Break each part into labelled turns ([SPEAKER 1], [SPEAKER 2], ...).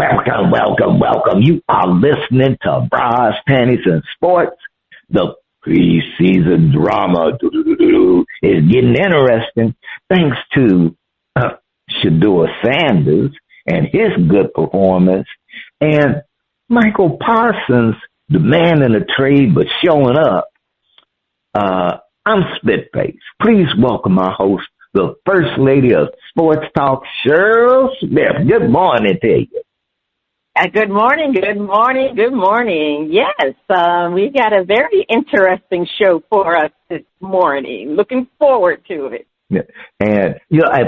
[SPEAKER 1] Welcome. You are listening to Bras, Panties, and Sports. The preseason drama is getting interesting thanks to Shedeur Sanders and his good performance, and Michael Parsons, the man in the trade but showing up. I'm Spitface. Please welcome our host, the First Lady of Sports Talk, Cheryl Smith. Good morning to you.
[SPEAKER 2] Good morning. Yes, we got a very interesting show for us this morning. Looking forward to it.
[SPEAKER 1] Yeah. And,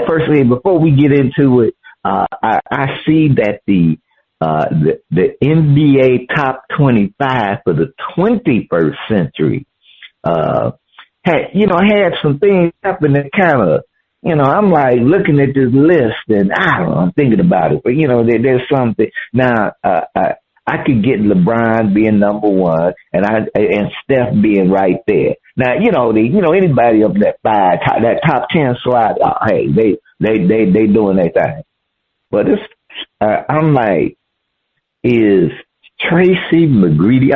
[SPEAKER 1] firstly, before we get into it, I see that the NBA top 25 for the 21st century, had some things happen that kind of, I'm like looking at this list and I don't know, I'm thinking about it, but there's something now, I could get LeBron being number one and Steph being right there. Now, anybody up that that top 10 slot, hey, they doing their thing. But I'm like, is Tracy McGrady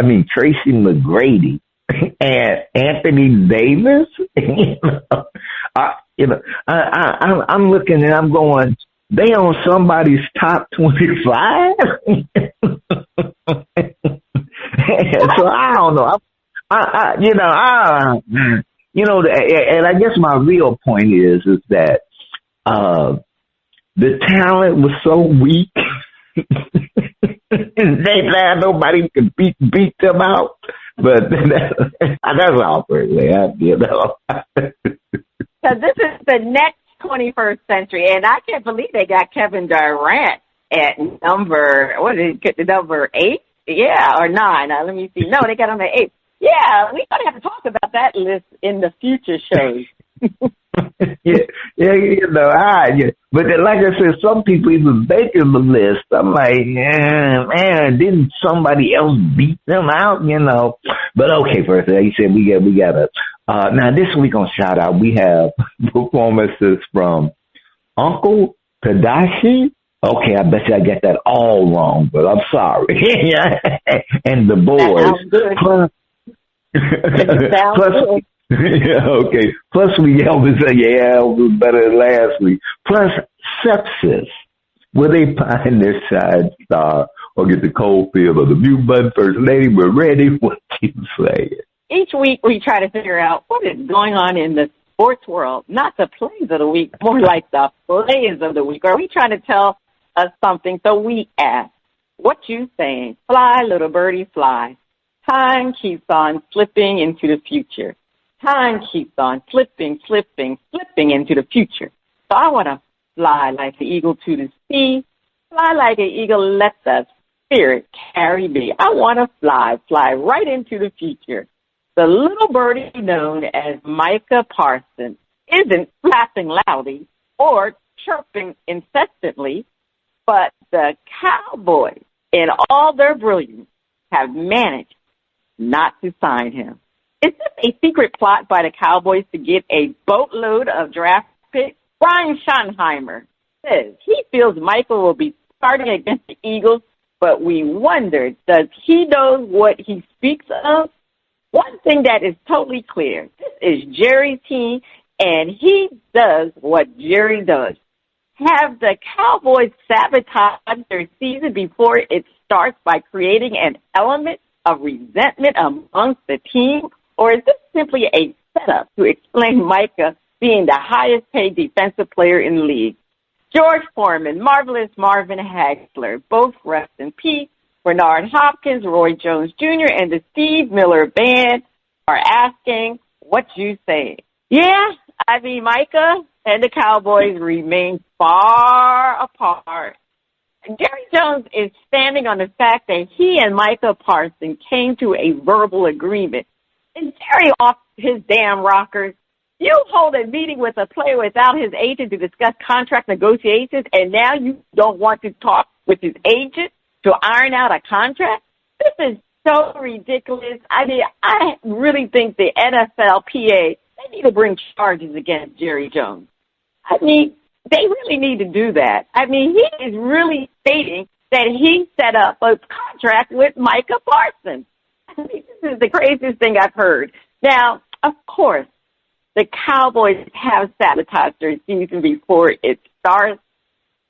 [SPEAKER 1] and Anthony Davis? I'm looking and I'm going, they on somebody's top 25? So I don't know. And I guess my real point is that the talent was so weak. They glad nobody could beat them out. But that's all pretty,
[SPEAKER 2] Because this is the next 21st century, and I can't believe they got Kevin Durant at number 8? Yeah, or 9. Let me see. No, they got him at 8. Yeah, we're going to have to talk about that list in the future shows. But like I said, some people even making the list. I'm like, man, didn't somebody else beat them out? But okay, first, like you said, we got to. Now this week on Shout Out, we have performances from Uncle Tadashi. Okay, I bet you I get that all wrong, but I'm sorry. And the boys. Plus, yeah, okay. Plus, we always say, it was better than last week. Plus, Sepsiss. Will they find their side star or get the cold feel of the mute button? First Lady, we're ready. What you say? Each week, we try to figure out what is going on in the sports world. Not the plays of the week, more like the plays of the week. Are we trying to tell us something? So we ask, what you saying? Fly, little birdie, fly. Time keeps on slipping into the future. Time keeps on slipping into the future. So I want to fly like the eagle to the sea. Fly like an eagle, let the spirit carry me. I want to fly right into the future. The little birdie known as Micah Parsons isn't flapping loudly or chirping incessantly, but the Cowboys, in all their brilliance, have managed not to sign him. Is this a secret plot by the Cowboys to get a boatload of draft picks? Brian Schottenheimer says he feels Michael will be starting against the Eagles, but we wonder, does he know what he speaks of? One thing that is totally clear, this is Jerry's team, and he does what Jerry does. Have the Cowboys sabotage their season before it starts by creating an element of resentment amongst the team? Or is this simply a setup to explain Micah being the highest paid defensive player in the league? George Foreman, Marvelous Marvin Hagler, both rest in peace. Bernard Hopkins, Roy Jones Jr., and the Steve Miller Band are asking, what you say? Yeah, Micah and the Cowboys remain far apart. Jerry Jones is standing on the fact that he and Micah Parsons came to a verbal agreement. Is Jerry off his damn rockers? You hold a meeting with a player without his agent to discuss contract negotiations, and now you don't want to talk with his agent to iron out a contract? This is so ridiculous. I really think the NFLPA, they need to bring charges against Jerry Jones. They really need to do that. He is really stating
[SPEAKER 3] that he set up a contract with Micah Parsons. I mean, this is the craziest thing I've heard. Now, of course, the Cowboys have sabotaged their season before it starts.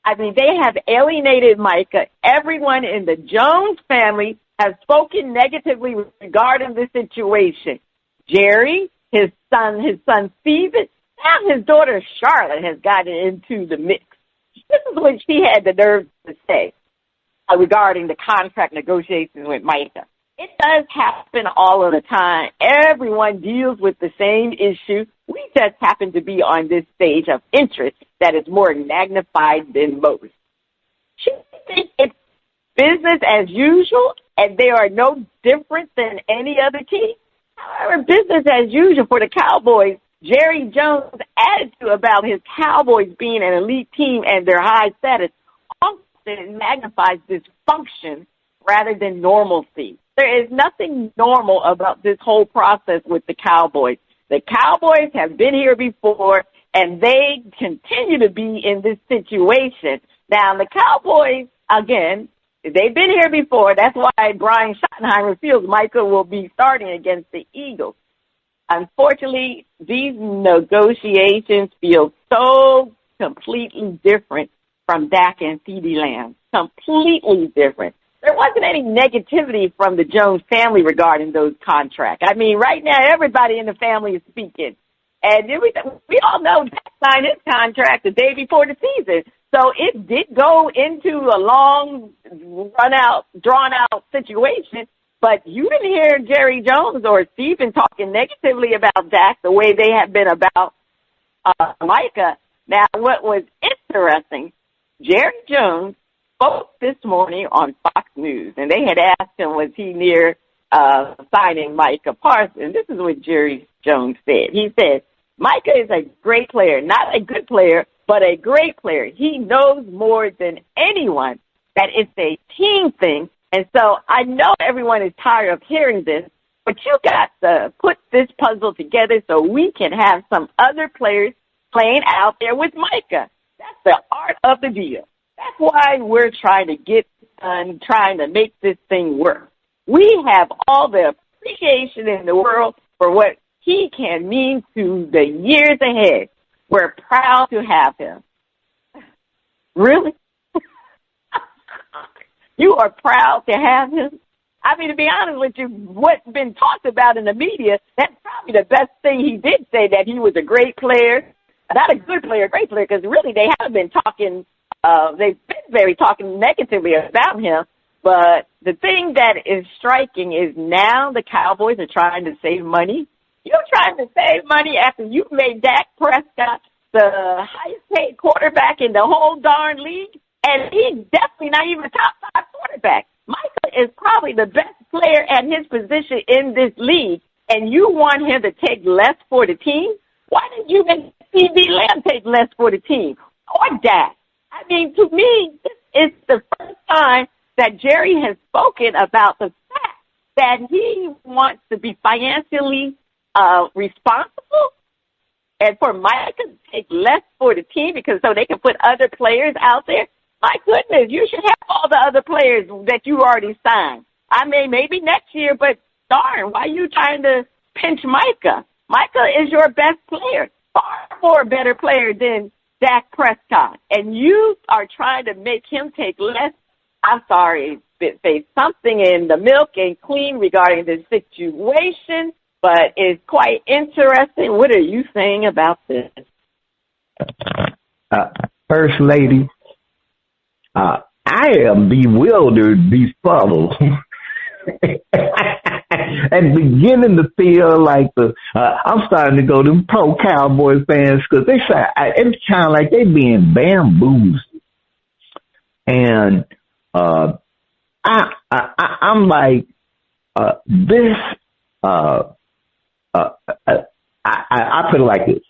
[SPEAKER 3] I mean, they have alienated Micah. Everyone in the Jones family has spoken negatively regarding the situation. Jerry, his son Steven, now his daughter Charlotte has gotten into the mix. This is what she had the nerve to say regarding the contract negotiations with Micah. It does happen all of the time. Everyone deals with the same issue. We just happen to be on this stage of interest that is more magnified than most. She thinks it's business as usual, and they are no different than any other team. However, business as usual for the Cowboys, Jerry Jones' attitude about his Cowboys being an elite team and their high status often magnifies dysfunction rather than normalcy. There is nothing normal about this whole process with the Cowboys. The Cowboys have been here before, and they continue to be in this situation. Now, the Cowboys, again, they've been here before. That's why Brian Schottenheimer feels Micah will be starting against the Eagles. Unfortunately, these negotiations feel so completely different from Dak and CeeDee Lamb. Completely different. There wasn't any negativity from the Jones family regarding those contracts. I mean, right now, everybody in the family is speaking. And we all know Dak signed his contract the day before the season. So it did go into a long, drawn-out situation. But you didn't hear Jerry Jones or Steven talking negatively about Dak the way they have been about Micah. Now, what was interesting, Jerry Jones spoke this morning on Fox News, and they had asked him, was he near signing Micah Parsons? This is what Jerry Jones said. He said, Micah is a great player, not a good player, but a great player. He knows more than anyone that it's a team thing. And so I know everyone is tired of hearing this, but you got to put this puzzle together so we can have some other players playing out there with Micah. That's the art of the deal. That's why we're trying to get done, trying to make this thing work. We have all the appreciation in the world for what he can mean to the years ahead. We're proud to have him. Really? You are proud to have him? I mean, to be honest with you, what's been talked about in the media, that's probably the best thing he did say, that he was a great player. Not a good player, a great player, because really they haven't been talking, they've been talking negatively about him. But the thing that is striking is now the Cowboys are trying to save money. You're trying to save money after you've made Dak Prescott the highest paid quarterback in the whole darn league. And he's definitely not even a top 5 quarterback. Micah is probably the best player at his position in this league, and you want him to take less for the team? Why didn't you make CeeDee Lamb take less for the team? Or Dak? I mean, to me, this is the first time that Jerry has spoken about the fact that he wants to be financially responsible, and for Micah to take less for the team because so they can put other players out there. My goodness, you should have all the other players that you already signed. I mean, maybe next year, but darn, why are you trying to pinch Micah? Micah is your best player, far more better player than Dak Prescott. And you are trying to make him take less. I'm sorry, Spitface. Something in the milk ain't clean regarding this situation, but it's quite interesting. What are you saying about this?
[SPEAKER 2] First Lady, I am bewildered, befuddled, and beginning to feel like I'm starting to go to pro Cowboys fans because they say it's kind of like they being bamboozled, and I'm like this. I put it like this: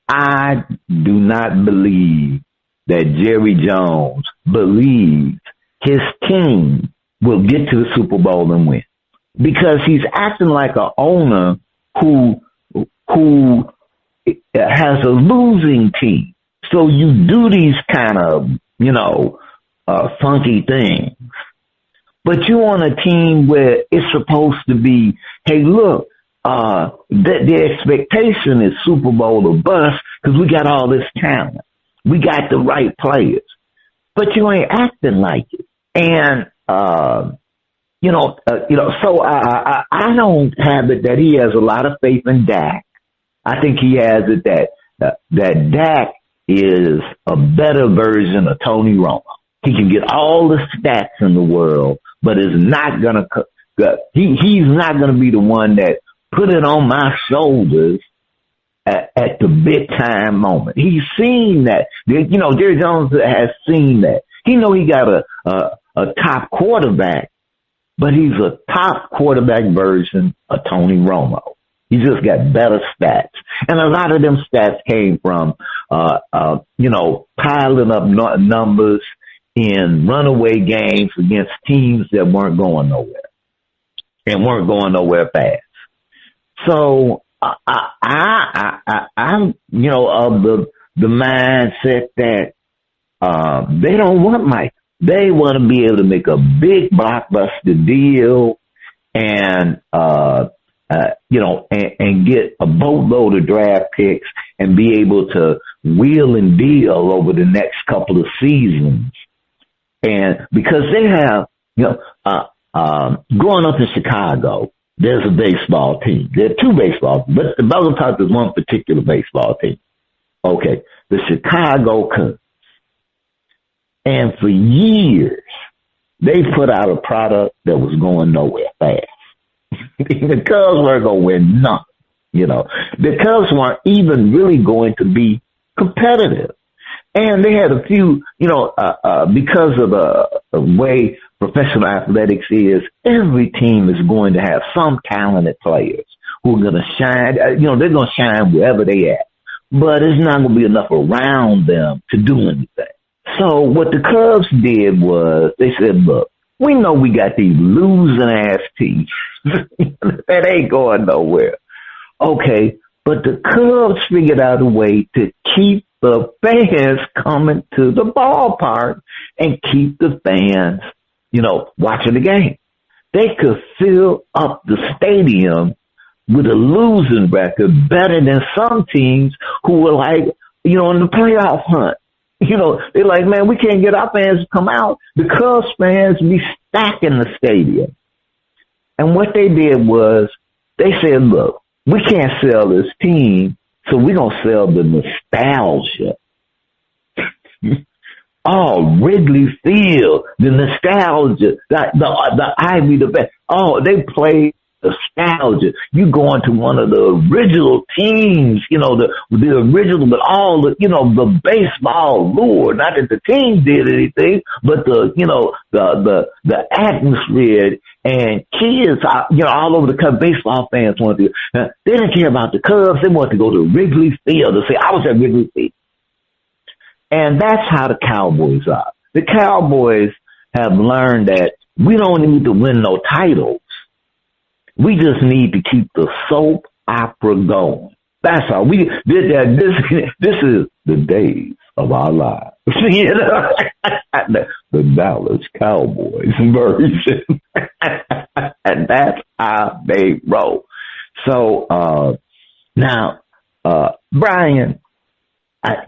[SPEAKER 2] I do not believe that Jerry Jones believes his team will get to the Super Bowl and win, because he's acting like an owner who has a losing team. So you do these kind of,
[SPEAKER 1] funky things. But you on a team where it's supposed to be, hey, look, the expectation is Super Bowl or bust because we got all this talent. We got the right players. But you ain't acting like it. And, so I don't have it that he has a lot of faith in Dak. I think he has it that Dak is a better version of Tony Romo. He can get all the stats in the world, but is not gonna. He's not gonna be the one that put it on my shoulders at the big time moment. He's seen that. Jerry Jones has seen that. He know he got a top quarterback, but he's a top quarterback version of Tony Romo. He just got better stats. And a lot of them stats came from, piling up numbers in runaway games against teams that weren't going nowhere and weren't going nowhere fast. So I'm, of the mindset that, they don't want Mike. They want to be able to make a big blockbuster deal and, and get a boatload of draft picks and be able to wheel and deal over the next couple of seasons. And because they have, growing up in Chicago, there's a baseball team. There are two baseball teams, but the Belleville Top is one particular baseball team. Okay, the Chicago Cubs. And for years, they put out a product that was going nowhere fast. The Cubs weren't going to win nothing. The Cubs weren't even really going to be competitive. And they had a few, because of the way professional athletics is, every team is going to have some talented players who are going to shine. They're going to shine wherever they at. But it's not going to be enough around them to do anything. So what the Cubs did was they said, look, we know we got these losing ass teams that ain't going nowhere. Okay, but the Cubs figured out a way to keep the fans coming to the ballpark and keep the fans, watching the game. They could fill up the stadium with a losing record better than some teams who were like, in the playoff hunt. They're like, man, we can't get our fans to come out. The Cubs fans be stacking the stadium. And what they did was they said, look, we can't sell this team, so we're going to sell the nostalgia. Wrigley Field, the nostalgia, the Ivy, the best. They play nostalgia. You go into one of the original teams, the original, but all the baseball lure. Not that the team did anything, but the atmosphere and kids, all over the country, baseball fans wanted to. They didn't care about the Cubs. They wanted to go to Wrigley Field to say, I was at Wrigley Field. And that's how the Cowboys are. The Cowboys have learned that we don't need to win no titles. We just need to keep the soap opera going. That's all. We did that. This is the days of our lives. The Dallas Cowboys version. And that's how they roll. So, now, Brian, I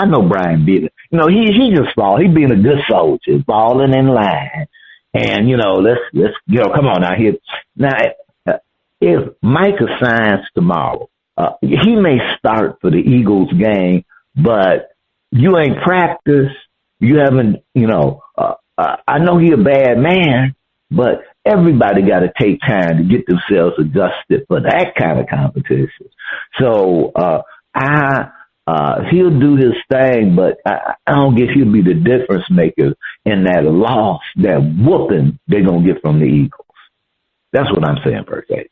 [SPEAKER 1] know Brian being, he just he being a good soldier, falling in line. And, let's come on now here. Now, if Micah signs tomorrow, he may start for the Eagles game, but you ain't practiced. You haven't, I know he a bad man, but everybody got to take time to get themselves adjusted for that kind of competition. So, he'll do his thing, but I don't guess he'll be the difference maker in that loss, that whooping they're going to get from the Eagles. That's what I'm saying, per se.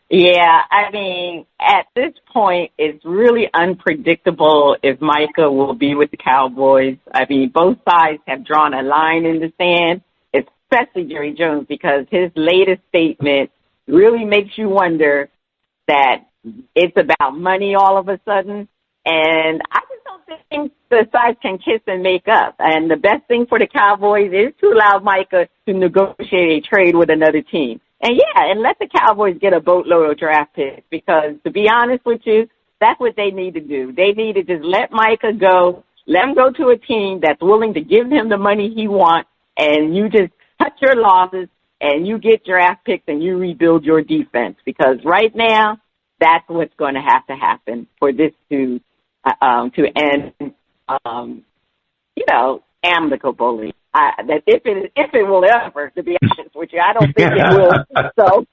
[SPEAKER 3] Yeah, at this point, it's really unpredictable if Micah will be with the Cowboys. Both sides have drawn a line in the sand, especially Jerry Jones, because his latest statement really makes you wonder that it's about money all of a sudden. And I just don't think the sides can kiss and make up. And the best thing for the Cowboys is to allow Micah to negotiate a trade with another team. And let the Cowboys get a boatload of draft picks, because to be honest with you, that's what they need to do. They need to just let Micah go, let him go to a team that's willing to give him the money he wants, and you just cut your losses and you get draft picks and you rebuild your defense, because right now that's what's going to have to happen for this to end, amicably. That if it will ever, to be honest with you, I don't think it will. So,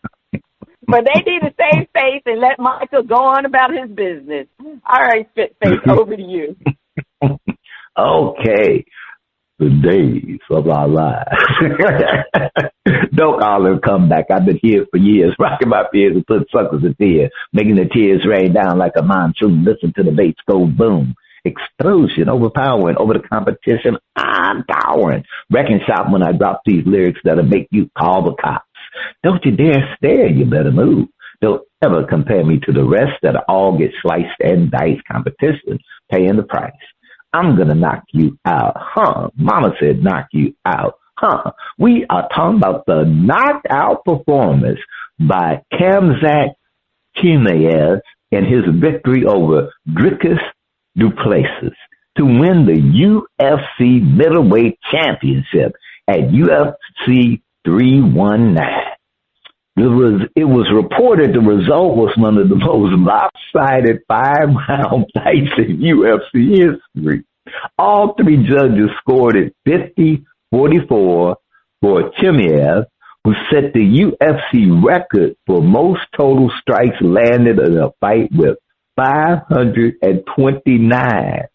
[SPEAKER 3] but they need to save face and let Michael go on about his business. All right, Face, over to you.
[SPEAKER 2] Okay. The days of our lives. Don't all them come back. I've been here for years, rocking my fears and putting suckers in tears, making the tears rain down like a monsoon. Listen to the bass go boom. Explosion, overpowering, over the competition, I'm towering. Wrecking shop when I drop these lyrics that'll make you call the cops. Don't you dare stare, you better move. Don't ever compare me to the rest that'll all get sliced and diced. Competition, paying the price. I'm gonna knock you out, huh? Mama said knock you out, huh? We are talking about the knockout performance by Kamzat Chimaev and his victory over Dricus Du Plessis to win the UFC middleweight championship at UFC 319. It was reported the result was one of the most lopsided 5-round fights in UFC history. All three judges scored it 50-44 for Chimaev, who set the UFC record for most total strikes landed in a fight with 529,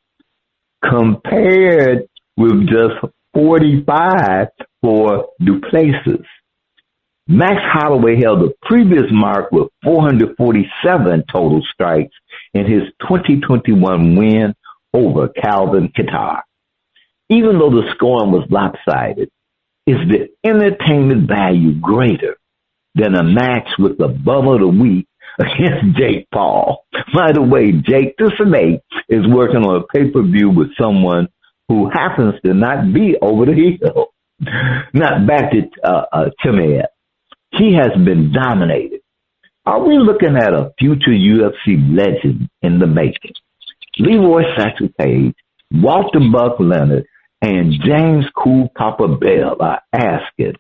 [SPEAKER 2] compared with just 45 for Du Plessis. Max Holloway held the previous mark with 447 total strikes in his 2021 win over Calvin Kattar. Even though the scoring was lopsided, is the entertainment value greater than a match with the bum of the week against Jake Paul? By the way, Jake Dussanet is working on a pay-per-view with someone who happens to not be over the hill. Not back to Chimaev. He has been dominated. Are we looking at a future UFC legend in the making? Leroy Satchel Paige, Walter Buck Leonard, and James Cool Papa Bell are asking,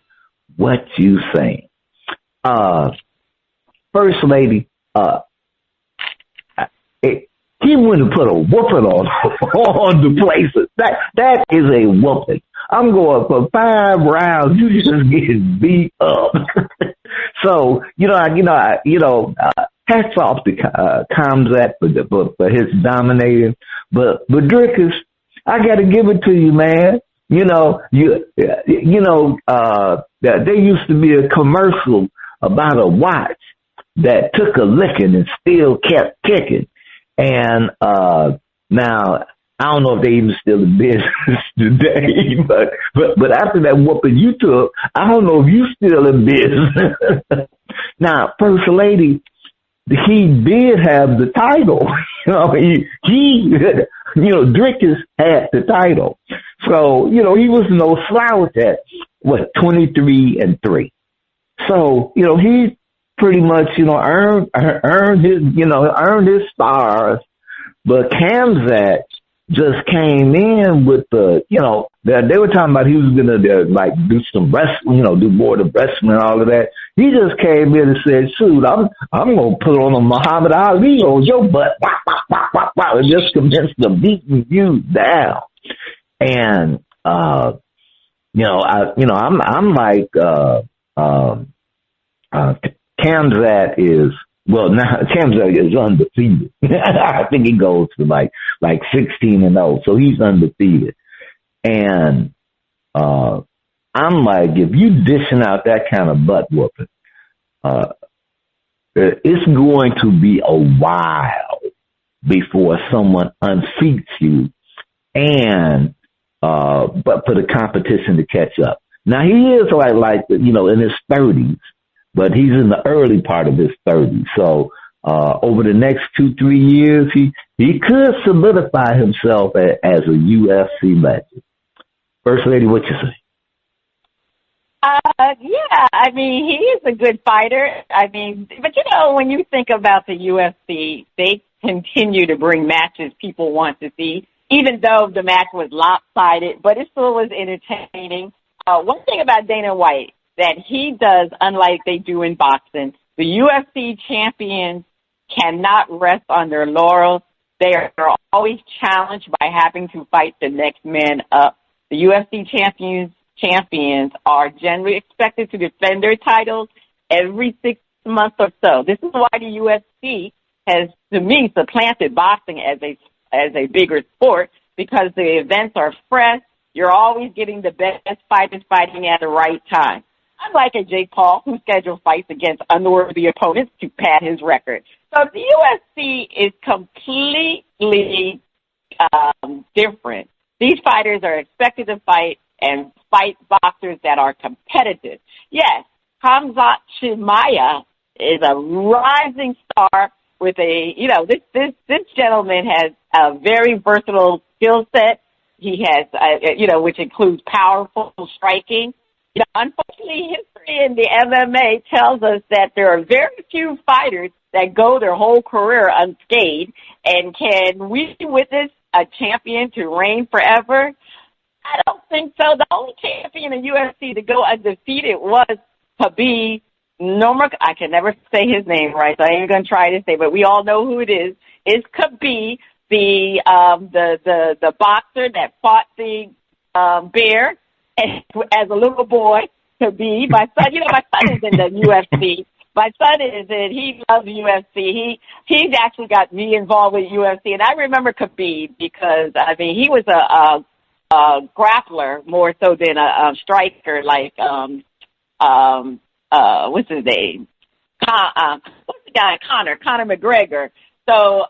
[SPEAKER 2] what you saying? First Lady, he wouldn't put a whooping on the places. That is a whooping. I'm going for 5 rounds. You just get beat up. So, hats off to Kamzat for his dominating. But Dricus, I got to give it to you, man. There used to be a commercial about a watch that took a licking and still kept ticking. And now, I don't know if they even still in business today, but after that whooping you took, I don't know if you still in business. Now, First Lady, he did have the title. Dricus had the title. So, he was no slouch at 23-3. So, he pretty much, earned his stars. But Kamzat just came in with they were talking about he was gonna do some wrestling, do more of wrestling and all of that. He just came in and said, "Shoot, I'm gonna put on a Muhammad Ali on your butt," and just commenced to beating you down. And I'm like Kamzat is. Well, now Kamzat is undefeated. I think he goes to like 16-0, so he's undefeated. And I'm like, if you dishing out that kind of butt whooping, it's going to be a while before someone unseats you, and but for the competition to catch up. Now he is like in his 30s. But he's in the early part of his 30s. So over the next 2-3 years, he could solidify himself as a UFC legend. First Lady, what you say?
[SPEAKER 3] Yeah, I mean, he is a good fighter. I mean, but when you think about the UFC, they continue to bring matches people want to see, even though the match was lopsided, but it still was entertaining. One thing about Dana White that he does, unlike they do in boxing, the UFC champions cannot rest on their laurels. They are always challenged by having to fight the next man up. The UFC champions are generally expected to defend their titles every 6 months or so. This is why the UFC has, to me, supplanted boxing as a bigger sport, because the events are fresh. You're always getting the best fighters fighting at the right time. Unlike a Jake Paul, who schedules fights against unworthy opponents to pad his record. So the UFC is completely different. These fighters are expected to fight and fight boxers that are competitive. Yes, Khamzat Chimaev is a rising star with this gentleman has a very versatile skill set. He has, which includes powerful striking. Unfortunately, history in the MMA tells us that there are very few fighters that go their whole career unscathed. And can we witness a champion to reign forever? I don't think so. The only champion in UFC to go undefeated was Khabib Nurmagomedov. I can never say his name right, so I ain't gonna try to say, but we all know who it is. It's Khabib, the boxer that fought the bear as a little boy. Khabib, my son. My son is in the UFC. My son he loves UFC. He's actually got me involved with UFC, and I remember Khabib because he was a grappler more so than a striker, like what's his name? What's the guy? Conor McGregor. So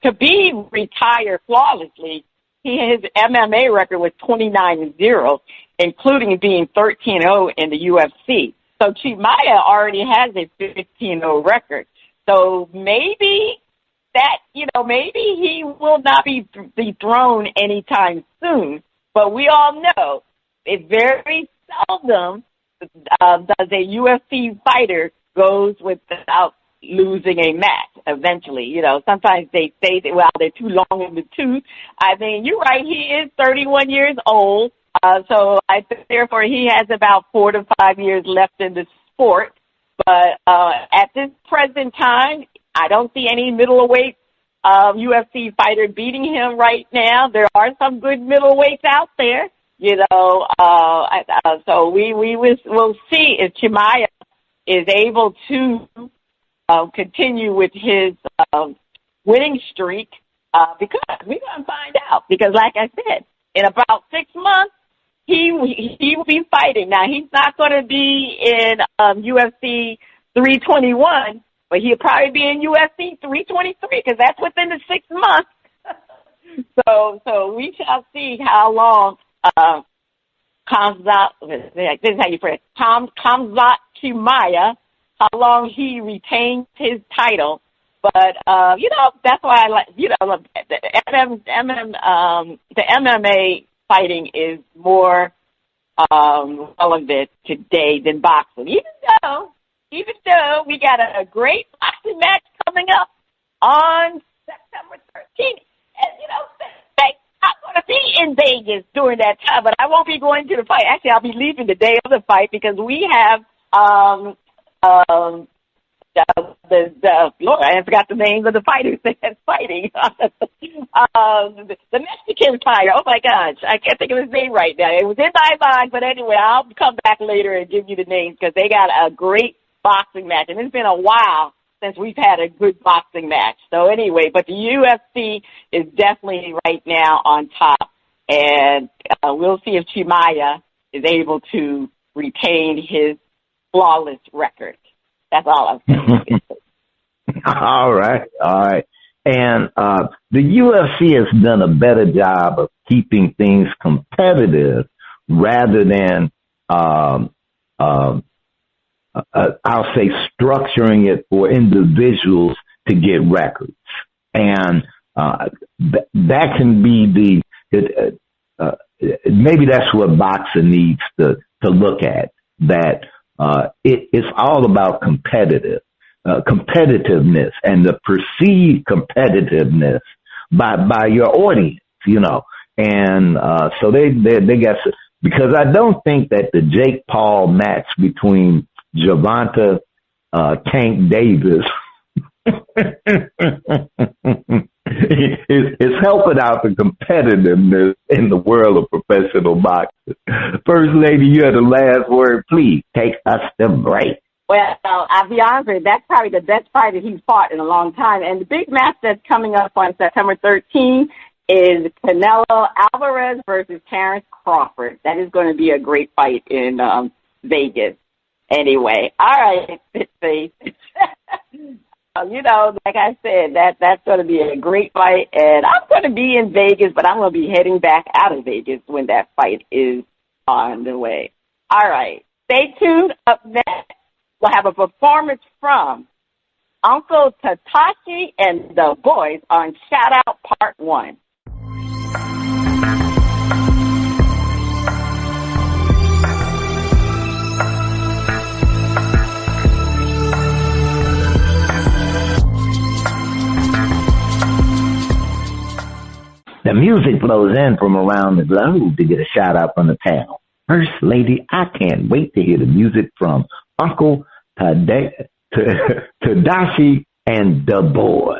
[SPEAKER 3] Khabib retired flawlessly. His MMA record was 29-0, including being 13-0 in the UFC. So Chimaev already has a 15-0 record. So maybe maybe he will not be dethroned anytime soon. But we all know it very seldom does a UFC fighter goes without losing a match eventually. Sometimes they say that, well, they're too long in the tooth. You're right. He is 31 years old. So therefore he has about 4 to 5 years left in the sport. But at this present time, I don't see any middleweight UFC fighter beating him right now. There are some good middleweights out there, so we'll see if Chimaev is able to continue with his winning streak, because we're going to find out. Because like I said, in about 6 months, he will be fighting. Now, he's not going to be in UFC 321, but he'll probably be in UFC 323 because that's within the 6 months. So we shall see how long Khamzat Chimaev, how long he retains his title. But that's why I like the MMA fighting is more relevant today than boxing. Even though we got a great boxing match coming up on September 13th. And, I'm going to be in Vegas during that time, but I won't be going to the fight. Actually, I'll be leaving the day of the fight because we have Lord, I forgot the names of the fighters that's fighting. The Mexican fighter. Oh, my gosh. I can't think of his name right now. It was in my mind, but anyway, I'll come back later and give you the names because they got a great boxing match. And it's been a while since we've had a good boxing match. So anyway, but the UFC is definitely right now on top. And we'll see if Chimaev is able to retain his flawless record. That's all I'm saying.
[SPEAKER 2] All right. And the UFC has done a better job of keeping things competitive rather than
[SPEAKER 1] I'll say structuring it for individuals to get records. And that can be maybe that's what boxing needs to look at, that it's all about competitiveness and the perceived competitiveness by your audience, and so they got, because I don't think that the Jake Paul match between Gervonta Tank Davis is helping out the competitiveness in the world of professional boxing. First Lady, you have the last word. Please take us to break.
[SPEAKER 3] Well, I'll be honest with you, that's probably the best fight that he's fought in a long time. And the big match that's coming up on September 13th is Canelo Alvarez versus Terrence Crawford. That is going to be a great fight in Vegas. Anyway, all right, Sepsiss. Like I said, that's going to be a great fight. And I'm going to be in Vegas, but I'm going to be heading back out of Vegas when that fight is on the way. All right, stay tuned. Up next, we'll have a performance from Uncle Tadashi and Da Boyz on Shout Out Part 1.
[SPEAKER 1] The music flows in from around the globe to get a shout out from the panel. First Lady, I can't wait to hear the music from Uncle Tadashi and Da Boyz.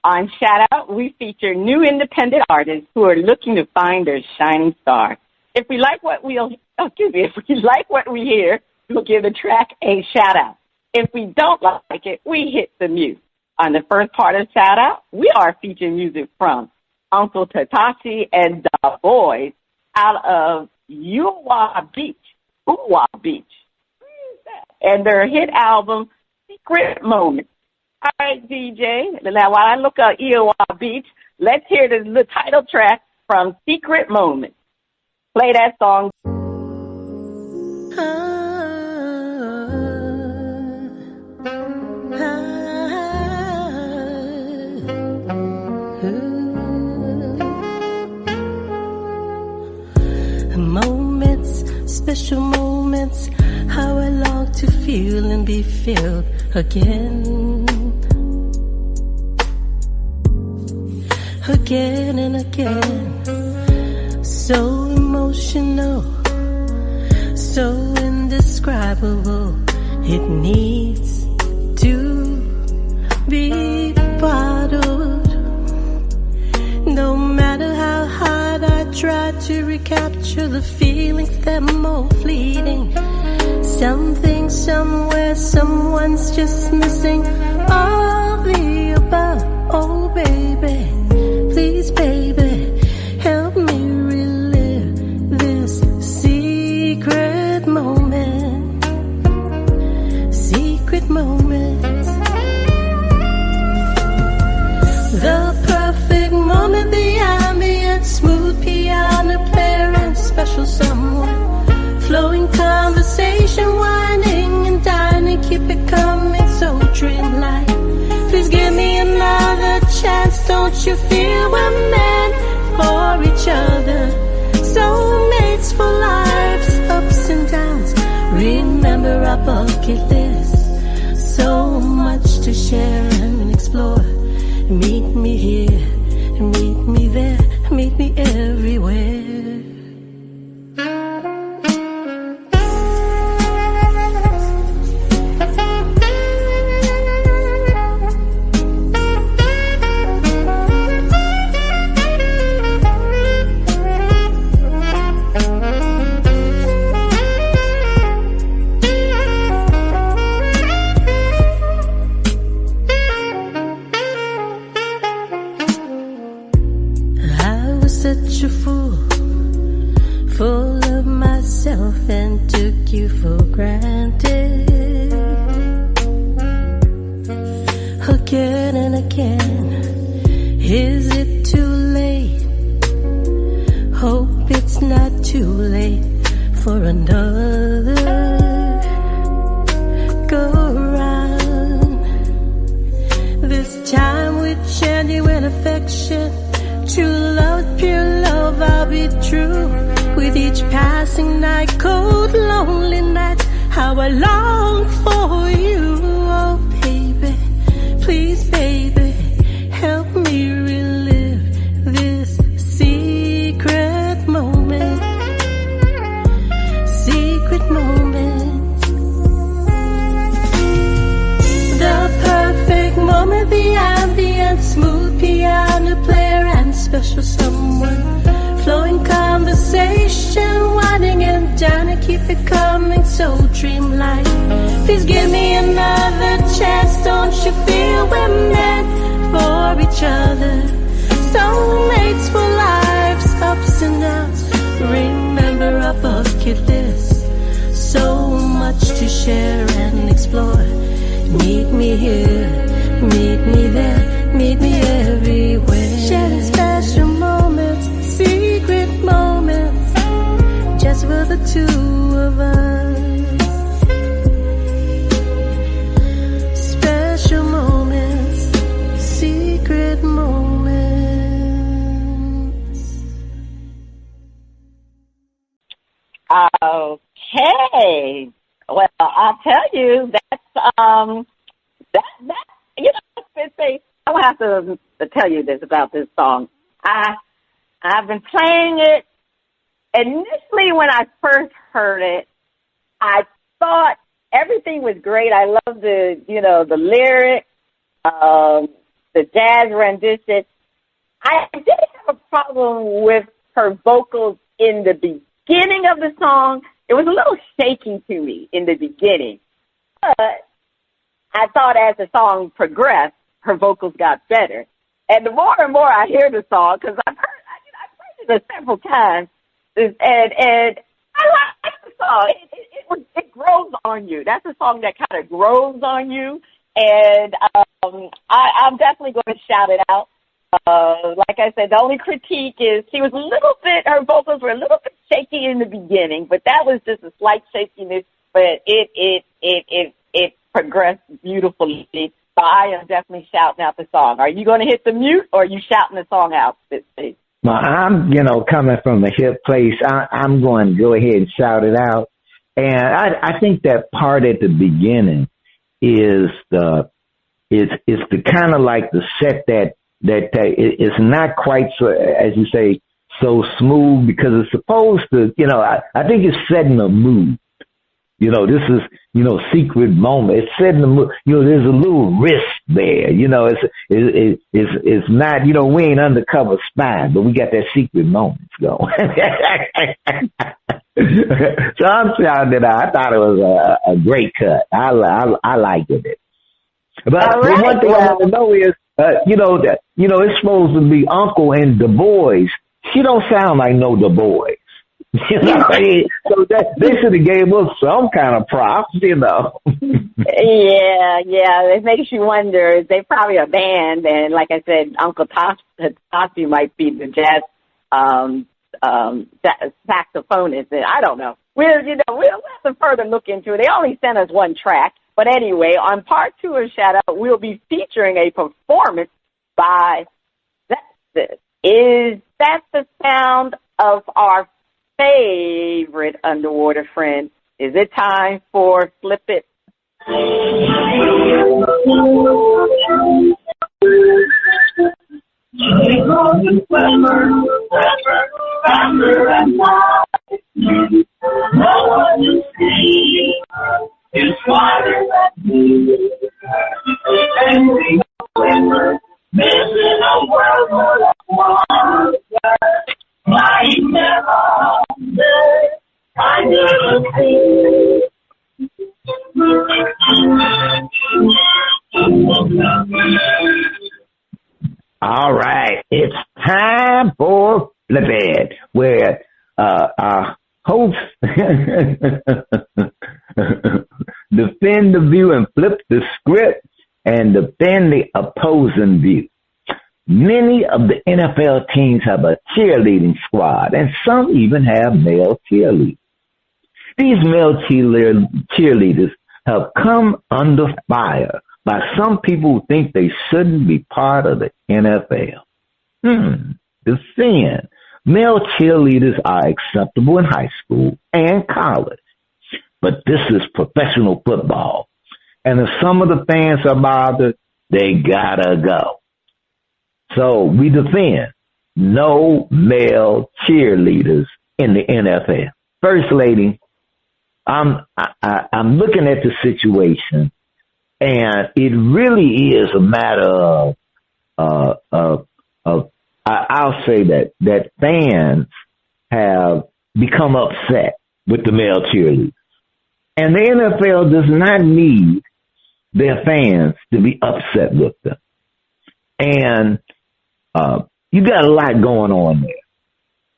[SPEAKER 3] On Shout Out, we feature new independent artists who are looking to find their shining star. If we like what we hear, we'll give the track a shout out. If we don't like it, we hit the mute. On the first part of Shout Out, we are featuring music from Uncle Tadashi and Da Boyz out of Uwa Beach. And their hit album, Secret Moment. All right, DJ. Now, while I look at Uwa Beach, let's hear the title track from Secret Moment. Play that song.
[SPEAKER 4] Moments, special moments, how I long to feel and be filled again. Again and again. So emotional, so indescribable. It needs to be bottled. No matter how hard I try to recapture the feelings, they're more fleeting. Something, somewhere, someone's just missing all the above. Oh baby, please baby, help me relive this secret moment. Secret moment. The perfect moment, the ambient, smooth piano player and special someone. Flowing conversation, whining and dining, keep it coming so dreamlike. Please give me another chance, don't you feel we're meant for each other? Soulmates for life's ups and downs. Remember our bucket list, so much to share and explore. Meet me here, meet me there, meet me everywhere. Such a fool, full of myself and took you for granted. Again and again, is it too late? Hope it's not too late for another. merry-go-round. This time with genuine affection, true love, pure love, I'll be true. With each passing night, cold, lonely night, how I long for you. Oh, baby, please, baby, help me relive this secret moment. Secret moment. The perfect moment, the ambient, smooth piano player and special someone. Flowing conversation, winding and down and keep it coming so dreamlike. Please give me another chance, don't you feel we're meant for each other? Soulmates for life's ups and downs. Remember our bucket list, so much to share and explore. Meet me here, meet me there, meet me everywhere. Sharing special moments, secret moments, just for the two of us. Special moments, secret moments.
[SPEAKER 3] Okay. Well, I'll tell you, that's you know, I don't have to tell you this about this song. I've been playing it. Initially, when I first heard it, I thought everything was great. I love the lyric, the jazz rendition. I did have a problem with her vocals in the beginning of the song. It was a little shaky to me in the beginning. But I thought as the song progressed, her vocals got better. And the more and more I hear the song, because I've heard it several times, and I like the song. It grows on you. That's a song that kind of grows on you. And I'm definitely going to shout it out. Like I said, the only critique is her vocals were a little bit shaky in the beginning, but that was just a slight shakiness, but it progressed beautifully. So I am definitely shouting out the song. Are you going to hit the mute, or are you shouting the song out?
[SPEAKER 1] Well, I'm, coming from a hip place, I'm going to go ahead and shout it out. And I think that part at the beginning is the kind of like the set that it's not quite so, as you say, so smooth, because it's supposed to, I think it's setting a mood. This is, secret moment. It's setting the mood. There's a little risk there. It's not, we ain't undercover spy, but we got that secret moment going. So I'm shouting it out. I thought it was a great cut. I liked it. But one thing I want to know is, it's supposed to be Uncle and Da Boyz. She don't sound like no Da Boyz. So they should have gave us some kind of props, Yeah.
[SPEAKER 3] It makes you wonder. They're probably a band, and like I said, Uncle Tadashi might be the jazz saxophonist. I don't know. We'll have to further look into it. They only sent us one track. But anyway, on part 2 of Shout Out, we'll be featuring a performance by Sepsiss. Is that the sound of our favorite underwater friend? Is it time for Flip It?
[SPEAKER 2] It's water that moves, and we know missing a world full of wonder. I never see.
[SPEAKER 1] All right, it's time for Flip It, where our host defend the view and flip the script and defend the opposing view. Many of the NFL teams have a cheerleading squad, and some even have male cheerleaders. These male cheerleaders have come under fire by some people who think they shouldn't be part of the NFL. The sin. Male cheerleaders are acceptable in high school and college, but this is professional football. And if some of the fans are bothered, they gotta go. So we defend no male cheerleaders in the NFL. First Lady, I'm looking at the situation, and it really is a matter of I'll say that fans have become upset with the male cheerleaders. And the NFL does not need their fans to be upset with them. And you got a lot going on there.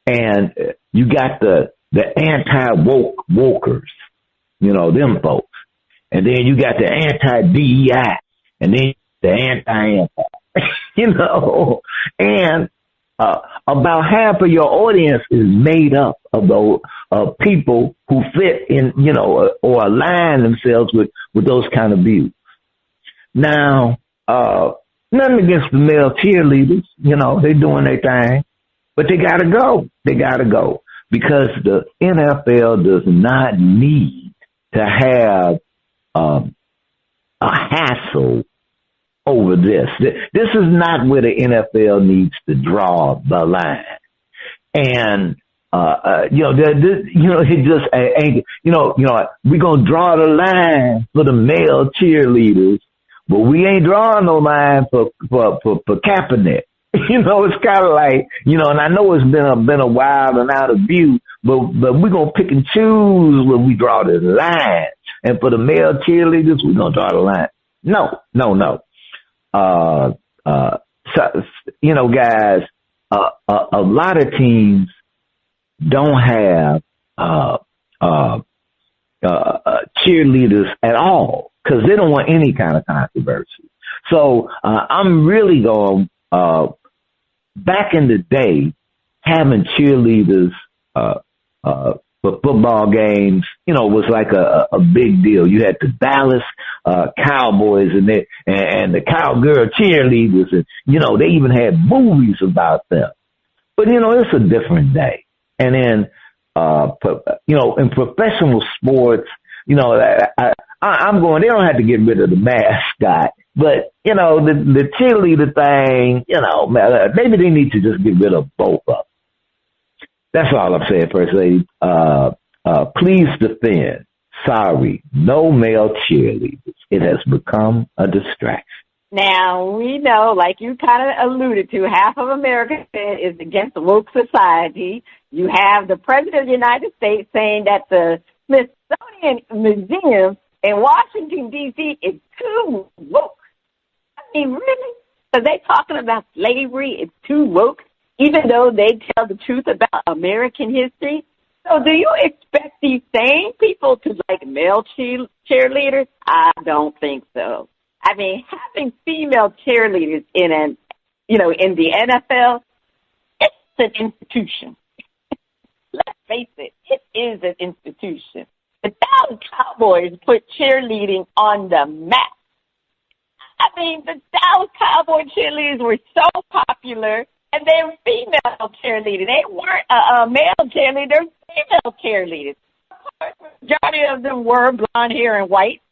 [SPEAKER 1] And you got the anti-wokers, them folks. And then you got the anti-DEI. And then the anti-anti. And about half of your audience is made up of those people who fit in, or align themselves with those kind of views. Now, nothing against the male cheerleaders, they're doing their thing, but they gotta go. They gotta go because the NFL does not need to have a hassle over this. This is not where the NFL needs to draw the line. And, it just ain't, we're going to draw the line for the male cheerleaders, but we ain't drawing no line for Kaepernick. It's kind of like, and I know it's been a while and out of view, but we're going to pick and choose where we draw the line. And for the male cheerleaders, we're going to draw the line. No. Guys, a lot of teams don't have cheerleaders at all because they don't want any kind of controversy. So I'm really going, back in the day, having cheerleaders for football games, was like a big deal. You had the Dallas Cowboys and the Cowgirl cheerleaders, and they even had movies about them. But it's a different day. And then in professional sports, I'm going. They don't have to get rid of the mascot, but the cheerleader thing, maybe they need to just get rid of both of them. That's all I'm saying, First Lady. Please defend. Sorry, no male cheerleaders. It has become a distraction.
[SPEAKER 3] Now, we know, like you kind of alluded to, half of America is against the woke society. You have the President of the United States saying that the Smithsonian Museum in Washington, D.C. is too woke. I mean, really? So they talking about slavery, it's too woke, even though they tell the truth about American history? So do you expect these same people to like male cheerleaders? I don't think so. I mean, having female cheerleaders in the NFL, it's an institution. Let's face it, it is an institution. The Dallas Cowboys put cheerleading on the map. I mean, the Dallas Cowboy cheerleaders were so popular, and they were female cheerleaders. They weren't male cheerleaders, female cheerleaders. Of course, the majority of them were blonde hair and white,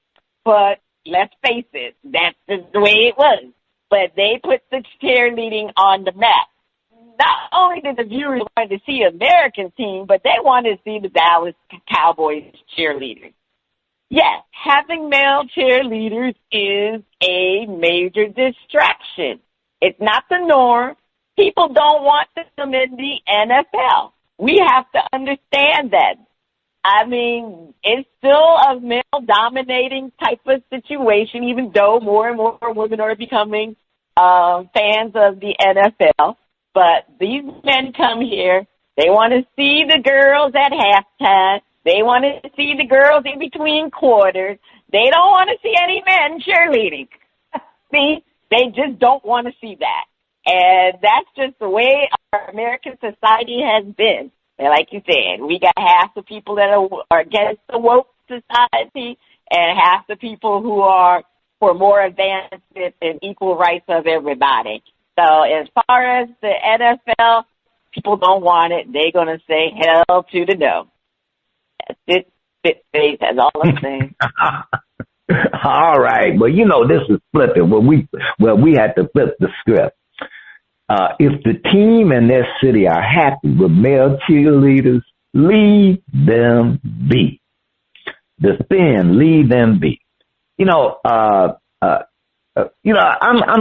[SPEAKER 3] but let's face it, that's just the way it was. But they put the cheerleading on the map. Not only did the viewers want to see American team, but they wanted to see the Dallas Cowboys cheerleaders. Yes, having male cheerleaders is a major distraction. It's not the norm. People don't want them in the NFL. We have to understand that. I mean, it's still a male-dominating type of situation, even though more and more women are becoming fans of the NFL. But these men come here. They want to see the girls at halftime. They want to see the girls in between quarters. They don't want to see any men cheerleading. See, they just don't want to see that. And that's just the way our American society has been. And like you said, we got half the people that are against the woke, society and half the people who are for more advancement and equal rights of everybody. So as far as the NFL, people don't want it. They're going to say hell to the no. That's it. That's all I'm saying.
[SPEAKER 1] All right. Well, this is flipping. We had to flip the script. If the team and their city are happy with male cheerleaders, leave them be. Defend, leave them be. I'm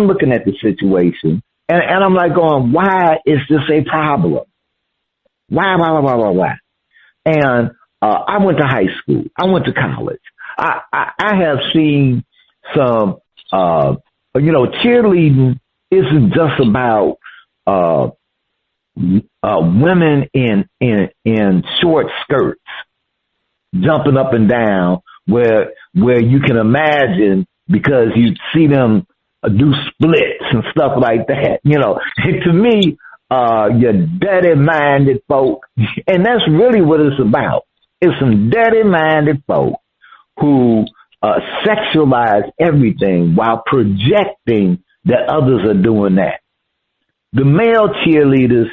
[SPEAKER 1] looking at the situation and I'm like going, why is this a problem? Why? And I went to high school. I went to college. I have seen some, cheerleading isn't just about women in short skirts jumping up and down where you can imagine because you see them do splits and stuff like that. To me, you're dirty-minded folk, and that's really what it's about. It's some dirty-minded folk who sexualize everything while projecting that others are doing that. The male cheerleaders,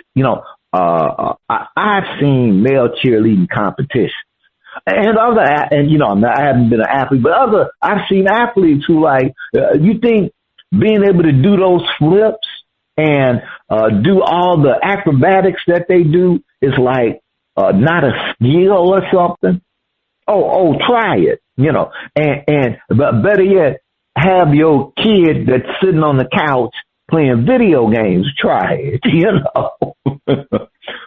[SPEAKER 1] I've seen male cheerleading competitions. And I haven't been an athlete, but I've seen athletes who you think being able to do those flips and do all the acrobatics that they do is not a skill or something. Oh, try it, but better yet, have your kid that's sitting on the couch playing video games try it,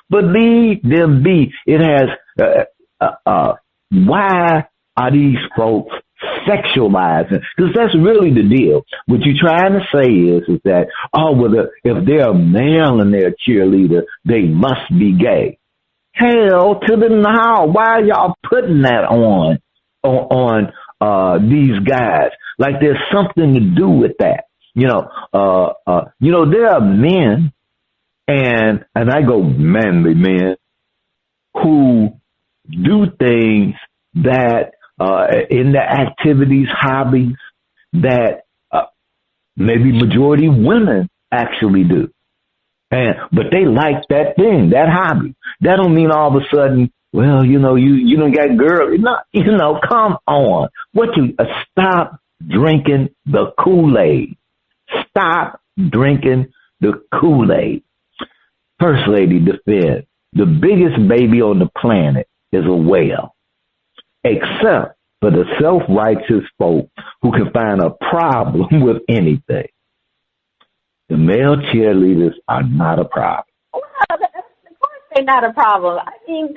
[SPEAKER 1] but leave them be. It has, why are these folks sexualizing? Because that's really the deal. What you're trying to say is that, if they're a male and they're a cheerleader, they must be gay. Hell to the no. Why are y'all putting that on these guys? Like there's something to do with that. There are men and I go manly men who do things that in their activities, hobbies that maybe majority women actually do. But they like that thing, that hobby. That don't mean all of a sudden, well, you don't got girls. No, come on. Stop drinking the Kool-Aid. Stop drinking the Kool-Aid. First Lady, defend. The biggest baby on the planet is a whale, except for the self-righteous folk who can find a problem with anything. The male cheerleaders are not a problem.
[SPEAKER 3] Well, of course they're not a problem. I mean,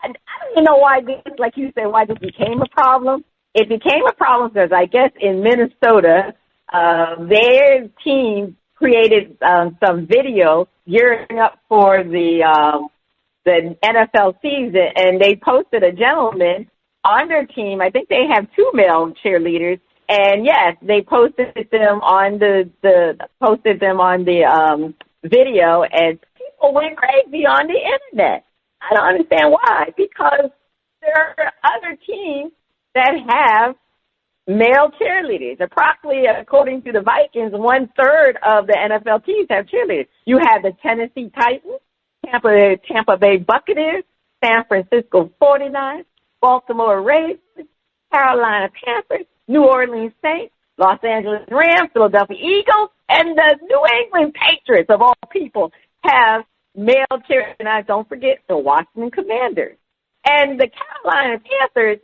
[SPEAKER 3] I don't even know why this, like you said, why this became a problem. It became a problem because I guess in Minnesota, their team created some video gearing up for the NFL season, and they posted a gentleman on their team. I think they have 2 male cheerleaders. And yes, they posted them on the video, and people went crazy on the internet. I don't understand why, because there are other teams that have male cheerleaders. Approximately, according to the Vikings, 1/3 of the NFL teams have cheerleaders. You have the Tennessee Titans, Tampa Bay Buccaneers, San Francisco 49ers, Baltimore Ravens, Carolina Panthers, New Orleans Saints, Los Angeles Rams, Philadelphia Eagles, and the New England Patriots, of all people, have male cheerleaders. And don't forget the Washington Commanders. And the Carolina Panthers,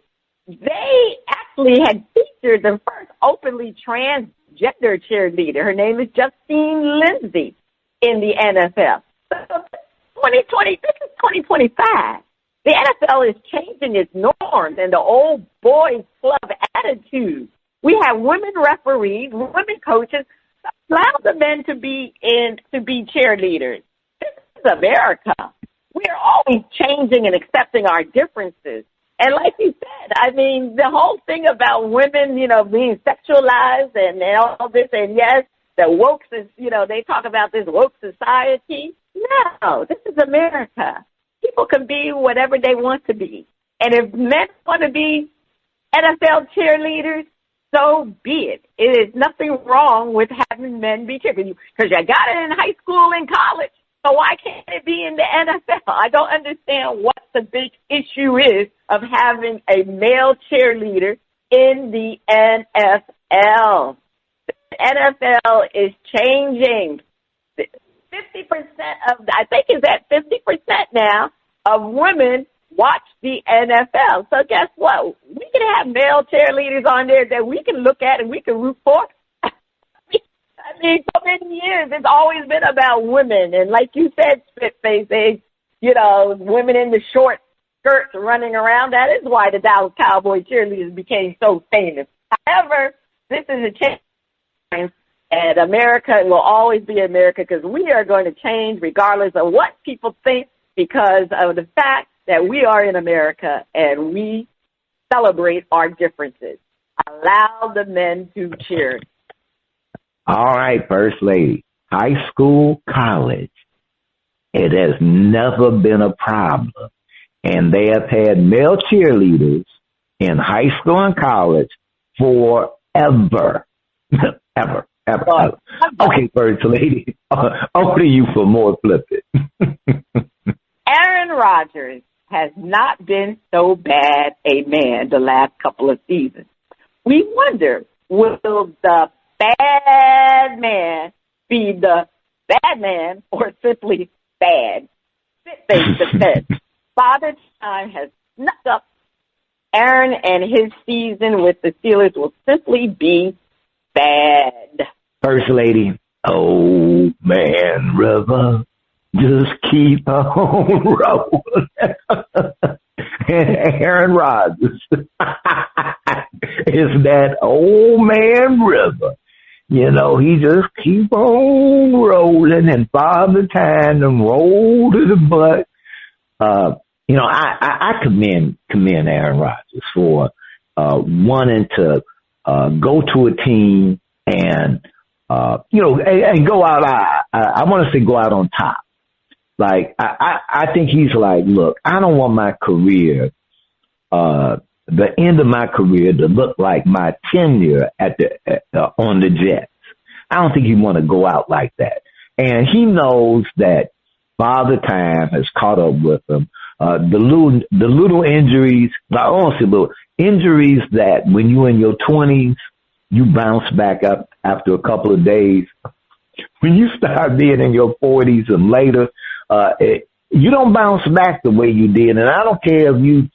[SPEAKER 3] they actually had featured the first openly transgender cheerleader. Her name is Justine Lindsay in the NFL. So 2020, this is 2025. The NFL is changing its norms and the old boys club attitude. We have women referees, women coaches. Allow the men to be cheerleaders. This is America. We're always changing and accepting our differences. And like you said, I mean, the whole thing about women, being sexualized and all this, and yes, the woke is, they talk about this woke society. No, this is America. People can be whatever they want to be. And if men want to be NFL cheerleaders, so be it. It is nothing wrong with having men be cheerleaders because you got it in high school and college. So why can't it be in the NFL? I don't understand what the big issue is of having a male cheerleader in the NFL. The NFL is changing. 50% of, I think it's at 50% now of women watch the NFL. So guess what? We can have male cheerleaders on there that we can look at and we can root for. I mean, so many years, it's always been about women. And like you said, Spitface, women in the short skirts running around. That is why the Dallas Cowboy cheerleaders became so famous. However, this is a change, and America will always be America because we are going to change regardless of what people think because of the fact that we are in America and we celebrate our differences. Allow the men to cheer.
[SPEAKER 1] All right, First Lady. High school, college, it has never been a problem. And they have had male cheerleaders in high school and college forever. ever. Okay, First Lady, over to you for more flipping.
[SPEAKER 3] Aaron Rodgers has not been so bad a man the last couple of seasons. We wonder, will the bad man be the bad man or simply bad? Spitface defense. Father Time has snuck up. Aaron and his season with the Steelers will simply be bad.
[SPEAKER 1] First Lady, oh man, River, just keep on rolling. Aaron Rodgers is that old man River. He just keep on rolling and Father Time and roll to the butt. I commend Aaron Rodgers for wanting to go to a team and and go out. I want to say go out on top. Like I think he's like, look, I don't want my career, the end of my career, to look like my tenure on the Jets. I don't think he want to go out like that, and he knows that Father Time has caught up with him. The little injuries, I won't say little injuries that when you're in your 20s, you bounce back up after a couple of days. When you start being in your 40s and later, you don't bounce back the way you did. And I don't care if you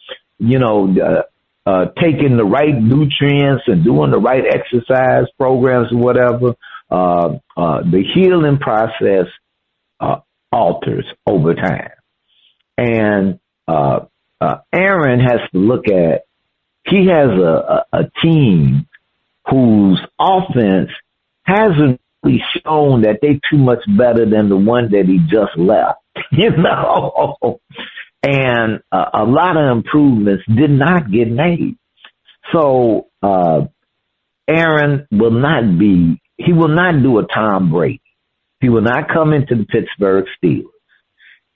[SPEAKER 1] taking the right nutrients and doing the right exercise programs or whatever. The healing process alters over time. And Aaron has to look at, he has a team whose offense hasn't really shown that they too much better than the one that he just left, and a lot of improvements did not get made. So Aaron will not do a Tom Brady. He will not come into the Pittsburgh Steelers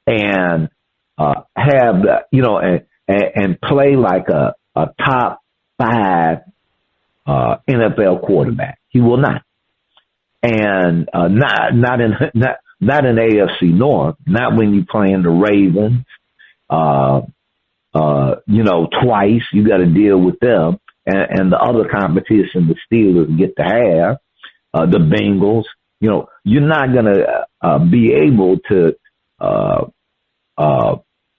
[SPEAKER 1] and have and play like a top 5 NFL quarterback. He will not, and not in AFC North. Not when you playing the Ravens. Twice you got to deal with them, and the other competition the Steelers get to have, the Bengals. You're not gonna be able to.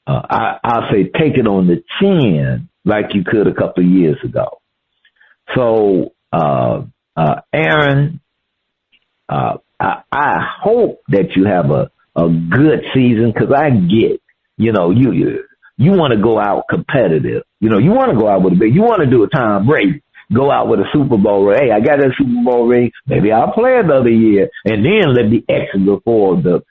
[SPEAKER 1] I'll say take it on the chin like you could a couple of years ago. So, Aaron, I hope that you have a good season because I get, you want to go out competitive. You want to go out with you want to do a Tom Brady, go out with a Super Bowl ring. Hey, I got that Super Bowl ring. Maybe I'll play another year, and then let the exit before the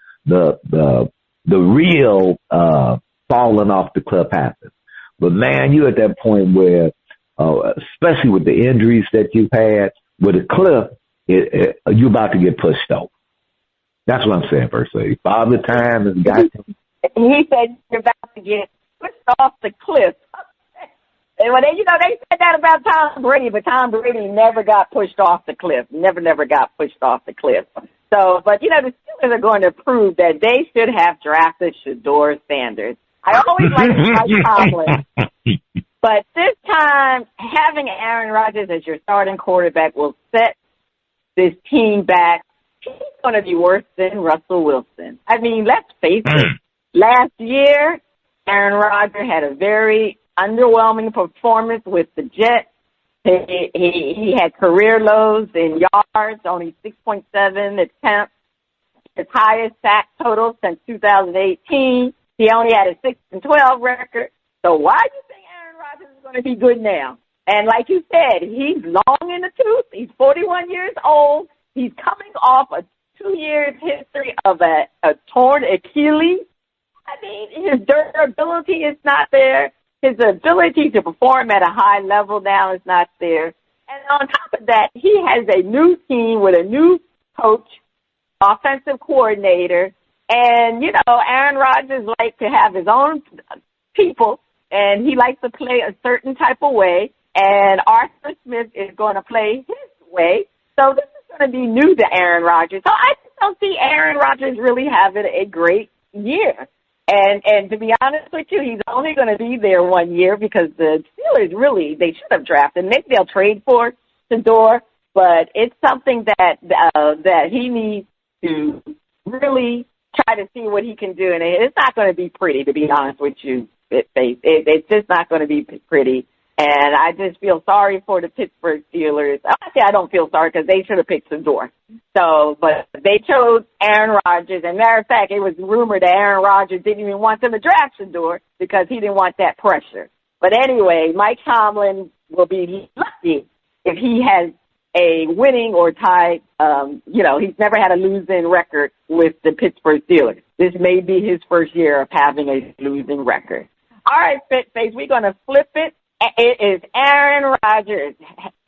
[SPEAKER 1] real falling off the cliff happens. But man, you're at that point where, especially with the injuries that you've had, with a cliff, you're about to get pushed over. That's what I'm saying, First Lady. Father Time has got to.
[SPEAKER 3] He said you're about to get pushed off the cliff. And when they said that about Tom Brady, but Tom Brady never got pushed off the cliff. Never got pushed off the cliff. So, but, the Steelers are going to prove that they should have drafted Shedeur Sanders. I always liked Mike Tomlin. But this time, having Aaron Rodgers as your starting quarterback will set this team back. He's going to be worse than Russell Wilson. I mean, let's face it. Last year, Aaron Rodgers had a very underwhelming performance with the Jets. He had career lows in yards, only 6.7 attempts, his highest sack total since 2018. He only had a 6-12 record. So why do you think Aaron Rodgers is going to be good now? And like you said, he's long in the tooth. He's 41 years old. He's coming off a 2-year history of a torn Achilles. I mean, his durability is not there. His ability to perform at a high level now is not there. And on top of that, he has a new team with a new coach, offensive coordinator. And, Aaron Rodgers likes to have his own people, and he likes to play a certain type of way. And Arthur Smith is going to play his way. So this is going to be new to Aaron Rodgers. So I just don't see Aaron Rodgers really having a great year. And to be honest with you, he's only going to be there 1 year because the Steelers they should have drafted. Maybe they'll trade for Shedeur, but it's something that he needs to really try to see what he can do. And it's not going to be pretty, to be honest with you. It's just not going to be pretty. And I just feel sorry for the Pittsburgh Steelers. Actually, I don't feel sorry because they should have picked Shedeur. So, but they chose Aaron Rodgers. And matter of fact, it was rumored that Aaron Rodgers didn't even want them to draft Shedeur because he didn't want that pressure. But anyway, Mike Tomlin will be lucky if he has a winning or tie. He's never had a losing record with the Pittsburgh Steelers. This may be his first year of having a losing record. All right, Face, we're going to flip it. It is Aaron Rodgers.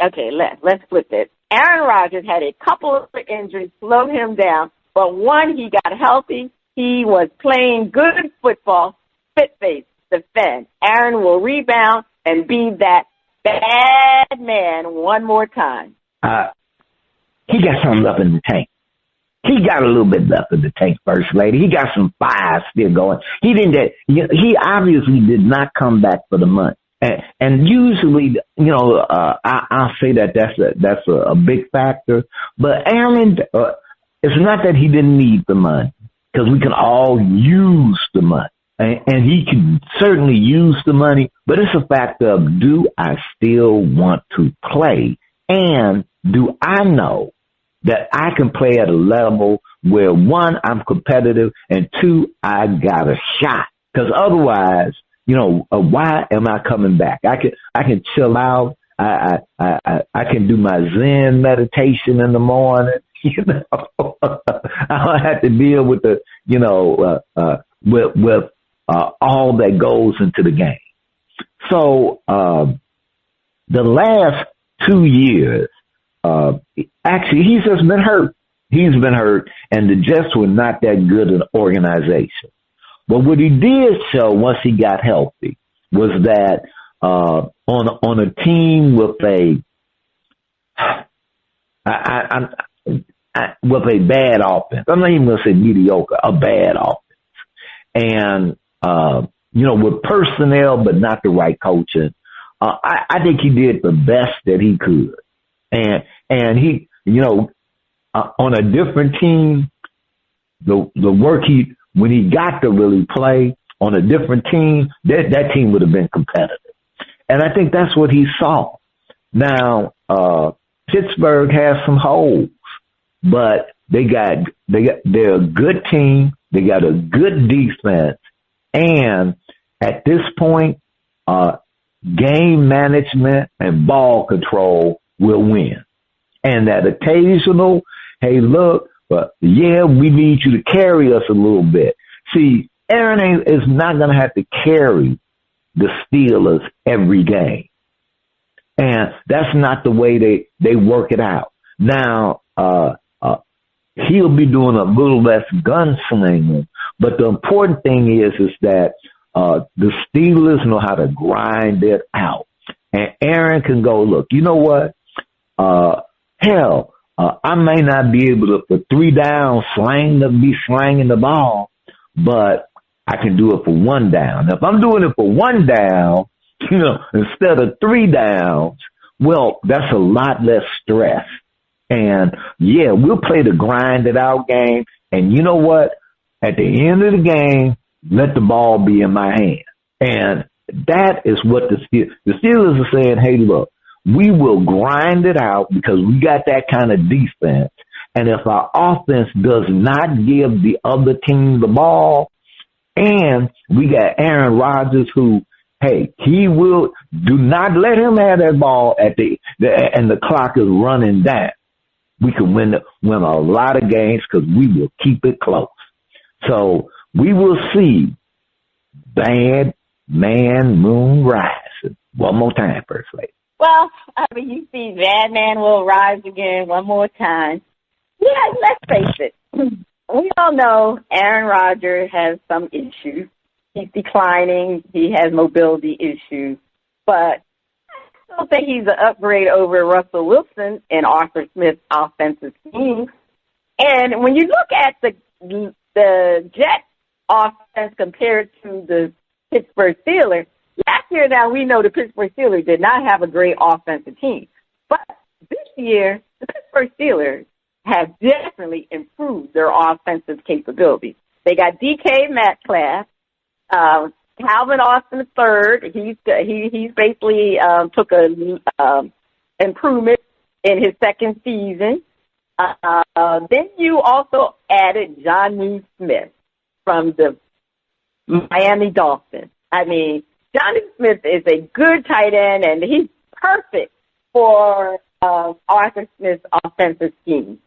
[SPEAKER 3] Okay, let's flip it. Aaron Rodgers had a couple of injuries slowed him down, but one, he got healthy. He was playing good football. Face, defend. Aaron will rebound and be that bad man one more time.
[SPEAKER 1] He got something up in the tank. He got a little bit left in the tank, First Lady. He got some fire still going. He obviously did not come back for the month. And usually, I'll say that's a big factor. But Aaron, it's not that he didn't need the money, because we can all use the money. And he can certainly use the money, but it's a factor of, do I still want to play? And do I know that I can play at a level where, one, I'm competitive, and two, I got a shot? Because otherwise, why am I coming back? I can chill out. I can do my Zen meditation in the morning. I don't have to deal with with all that goes into the game. So the last 2 years, actually, he's just been hurt. He's been hurt, and the Jets were not that good an organization. But what he did show once he got healthy was that on a team with a bad offense, I'm not even going to say mediocre, a bad offense, and with personnel but not the right coaching, I think he did the best that he could, and he on a different team, the work when he got to really play on a different team, that team would have been competitive. And I think that's what he saw. Now, Pittsburgh has some holes, but they're a good team. They got a good defense. And at this point, game management and ball control will win. And that occasional, hey, look, we need you to carry us a little bit. See, Aaron is not going to have to carry the Steelers every game. And that's not the way they work it out. Now, he'll be doing a little less gunslinging, but the important thing is that the Steelers know how to grind it out. And Aaron can go, look, you know what? I may not be able to, for 3 downs, be slanging the ball, but I can do it for 1 down. Now, if I'm doing it for 1 down, instead of 3 downs, well, that's a lot less stress. And yeah, we'll play the grind it out game. And you know what? At the end of the game, let the ball be in my hand. And that is what the Steelers are saying, hey, look, we will grind it out because we got that kind of defense. And if our offense does not give the other team the ball, and we got Aaron Rodgers who, hey, he will, do not let him have that ball and the clock is running down. We can win a lot of games because we will keep it close. So we will see Bad Man Moon rise. One more time, First Lady.
[SPEAKER 3] Well, you see Bad Man will rise again one more time. Yeah, let's face it. We all know Aaron Rodgers has some issues. He's declining. He has mobility issues. But I still think he's an upgrade over Russell Wilson and Arthur Smith's offensive scheme. And when you look at the Jets offense compared to the Pittsburgh Steelers, last year now we know the Pittsburgh Steelers did not have a great offensive team. But this year, the Pittsburgh Steelers have definitely improved their offensive capabilities. They got DK Metcalf, Calvin Austin III. He's basically took a improvement in his second season. Then you also added Jonnu Smith from the Miami Dolphins. I mean, Jonnu Smith is a good tight end, and he's perfect for Arthur Smith's offensive scheme.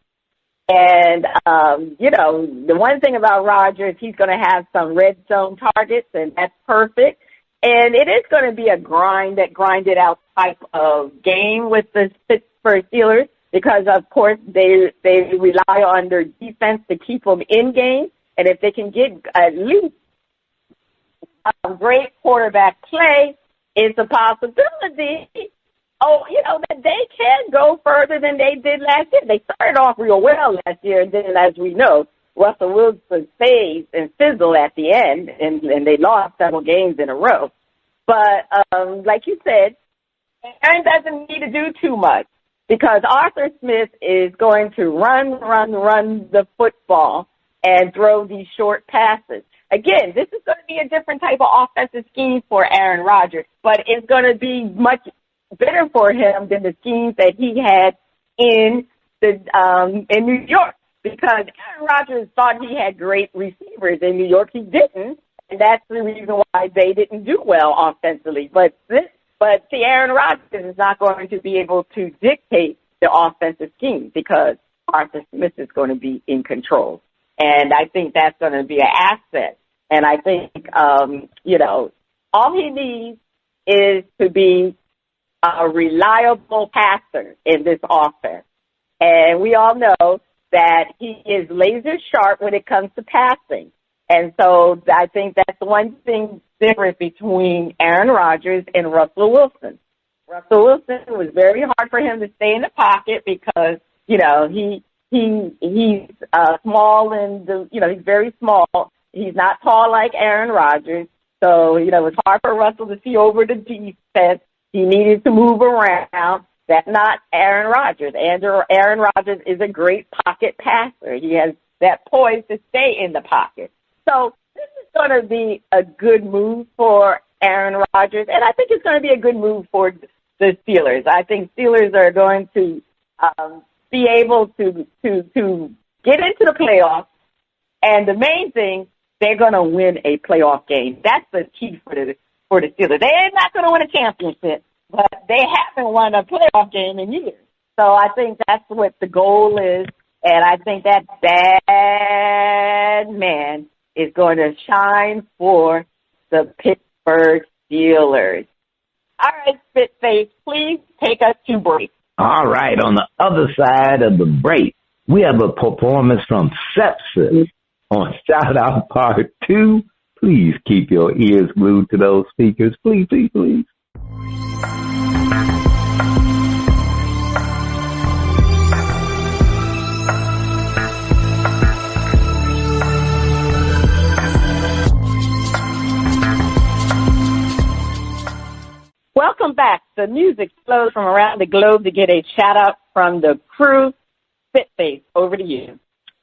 [SPEAKER 3] And, the one thing about Rodgers, he's going to have some red zone targets, and that's perfect. And it is going to be a grinded out type of game with the Pittsburgh Steelers because, of course, they rely on their defense to keep them in game. And if they can get at least great quarterback play, it's a possibility that they can go further than they did last year. They started off real well last year, and then, as we know, Russell Wilson phased and fizzled at the end, and they lost several games in a row. But like you said, Aaron doesn't need to do too much because Arthur Smith is going to run the football and throw these short passes. Again, this is going to be a different type of offensive scheme for Aaron Rodgers, but it's going to be much better for him than the schemes that he had in New York, because Aaron Rodgers thought he had great receivers in New York. He didn't, and that's the reason why they didn't do well offensively. But Aaron Rodgers is not going to be able to dictate the offensive scheme because Arthur Smith is going to be in control, and I think that's going to be an asset. And I think all he needs is to be a reliable passer in this offense. And we all know that he is laser sharp when it comes to passing. And so I think that's one thing different between Aaron Rodgers and Russell Wilson. Russell Wilson, it was very hard for him to stay in the pocket because, he's small and, he's very small. He's not tall like Aaron Rodgers. So, it's hard for Russell to see over the defense. He needed to move around. That's not Aaron Rodgers. Aaron Rodgers is a great pocket passer. He has that poise to stay in the pocket. So this is going to be a good move for Aaron Rodgers, and I think it's going to be a good move for the Steelers. I think Steelers are going to be able to get into the playoffs, and the main thing, they're going to win a playoff game. That's the key for the Steelers. They're not going to win a championship, but they haven't won a playoff game in years. So I think that's what the goal is, and I think that bad man is going to shine for the Pittsburgh Steelers. All right, Spitface, please take us to break.
[SPEAKER 1] All right, on the other side of the break, we have a performance from Sepsiss on Shout Out Part 2. Please keep your ears glued to those speakers. Please, please, please.
[SPEAKER 3] Welcome back. The music flows from around the globe to get a shout-out from the crew. Spitface, over to you.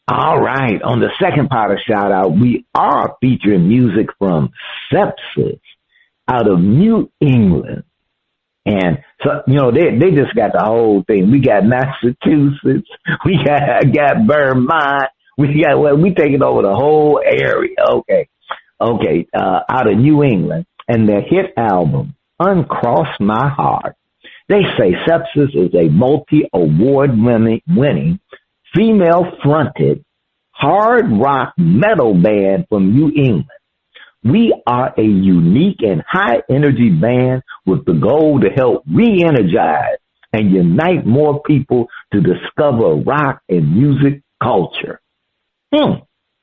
[SPEAKER 1] All right. On the second part of shout-out, we are featuring music from Sepsiss out of New England. And so, they just got the whole thing. We got Massachusetts. We got Vermont. We taking over the whole area. Okay. Out of New England, and their hit album, Uncross My Heart. They say Sepsiss is a multi-award winning, female-fronted, hard rock metal band from New England. We are a unique and high-energy band with the goal to help re-energize and unite more people to discover rock and music culture.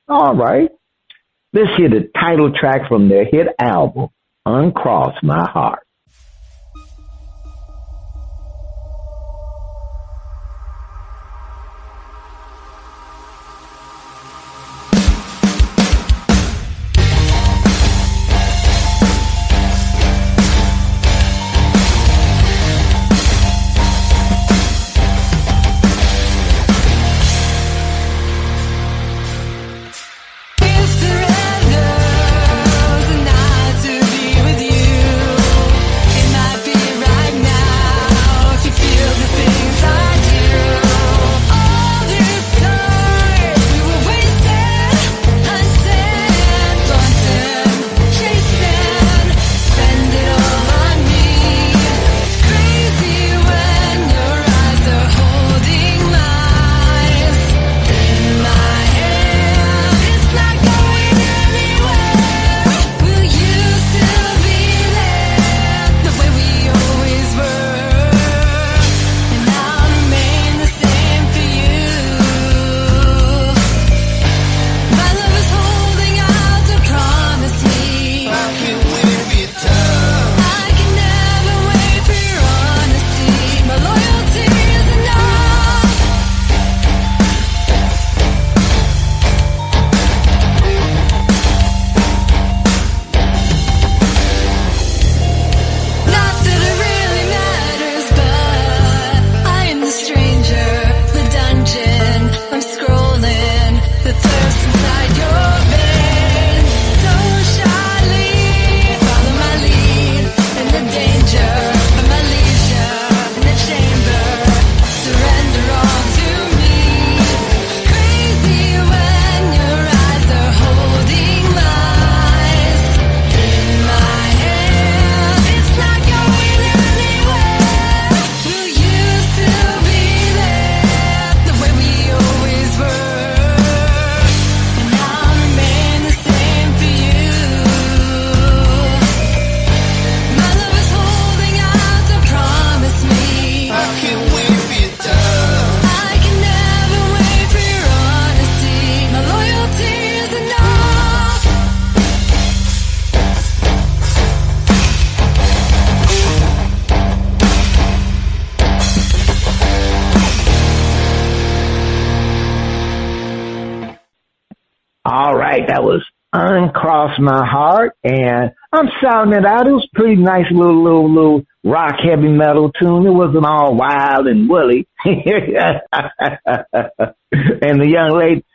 [SPEAKER 1] All right. Let's hear the title track from their hit album, Uncross My Heart. All right, that was Uncross My Heart, and I'm sounding it out. It was a pretty nice little rock heavy metal tune. It wasn't all wild and woolly. And the young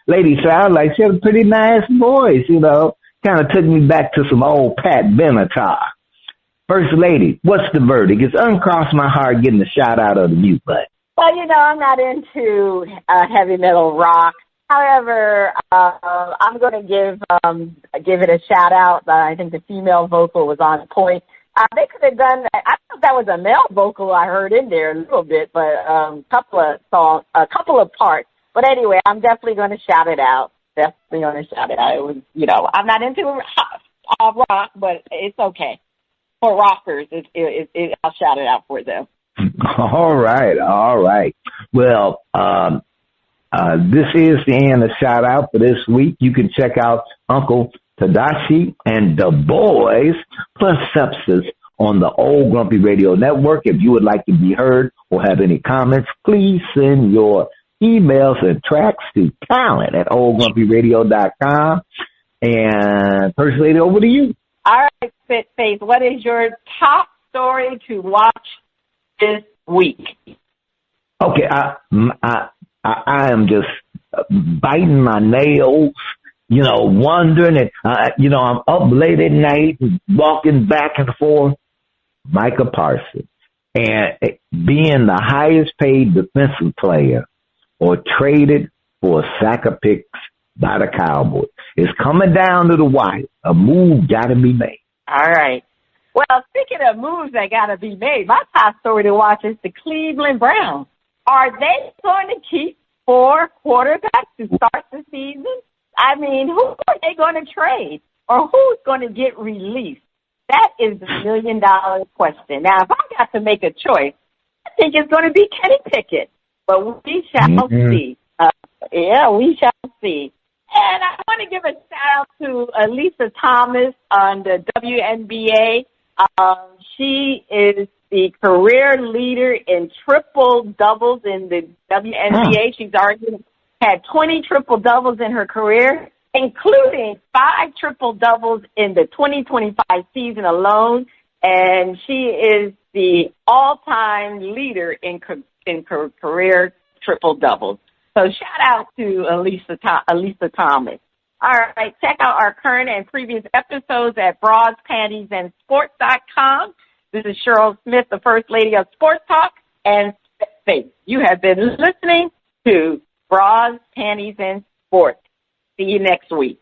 [SPEAKER 1] lady sounded like she had a pretty nice voice, Kind of took me back to some old Pat Benatar. First Lady, what's the verdict? Is Uncross My Heart getting a shout out of the mute button?
[SPEAKER 3] Well, I'm not into heavy metal rock. However, I'm going to give it a shout out. I think the female vocal was on point. They could have done. I thought that was a male vocal I heard in there a little bit, but a couple of parts. But anyway, I'm definitely going to shout it out. It was, I'm not into rock, but it's okay for rockers. I'll shout it out for them.
[SPEAKER 1] All right. Well, this is the end of shout out for this week. You can check out Uncle Tadashi and Da Boyz plus Sepsiss on the Old Grumpy Radio Network. If you would like to be heard or have any comments, please send your emails and tracks to talent@oldgrumpyradio.com. And First Lady, over to you.
[SPEAKER 3] All right, Spitface, what is your top story to watch this week?
[SPEAKER 1] Okay, I am just biting my nails, wondering, and I'm up late at night and walking back and forth. Micah Parsons, and being the highest paid defensive player or traded for a sack of picks by the Cowboys. It's coming down to the wire. A move got to be made.
[SPEAKER 3] All right. Well, speaking of moves that got to be made, my top story to watch is the Cleveland Browns. Are they going to keep 4 quarterbacks to start the season? I mean, who are they going to trade? Or who's going to get released? That is the $1 million question. Now, if I got to make a choice, I think it's going to be Kenny Pickett. But we shall see. We shall see. And I want to give a shout-out to Lisa Thomas on the WNBA. She is the career leader in triple-doubles in the WNBA. She's already had 20 triple-doubles in her career, including 5 triple-doubles in the 2025 season alone. And she is the all-time leader in career triple-doubles. So shout out to Elisa Thomas. All right, check out our current and previous episodes at BrasPantiesAndSports.com. This is Cheryl Smith, the First Lady of Sports Talk and Faith. You have been listening to Bras, Panties, and Sports. See you next week.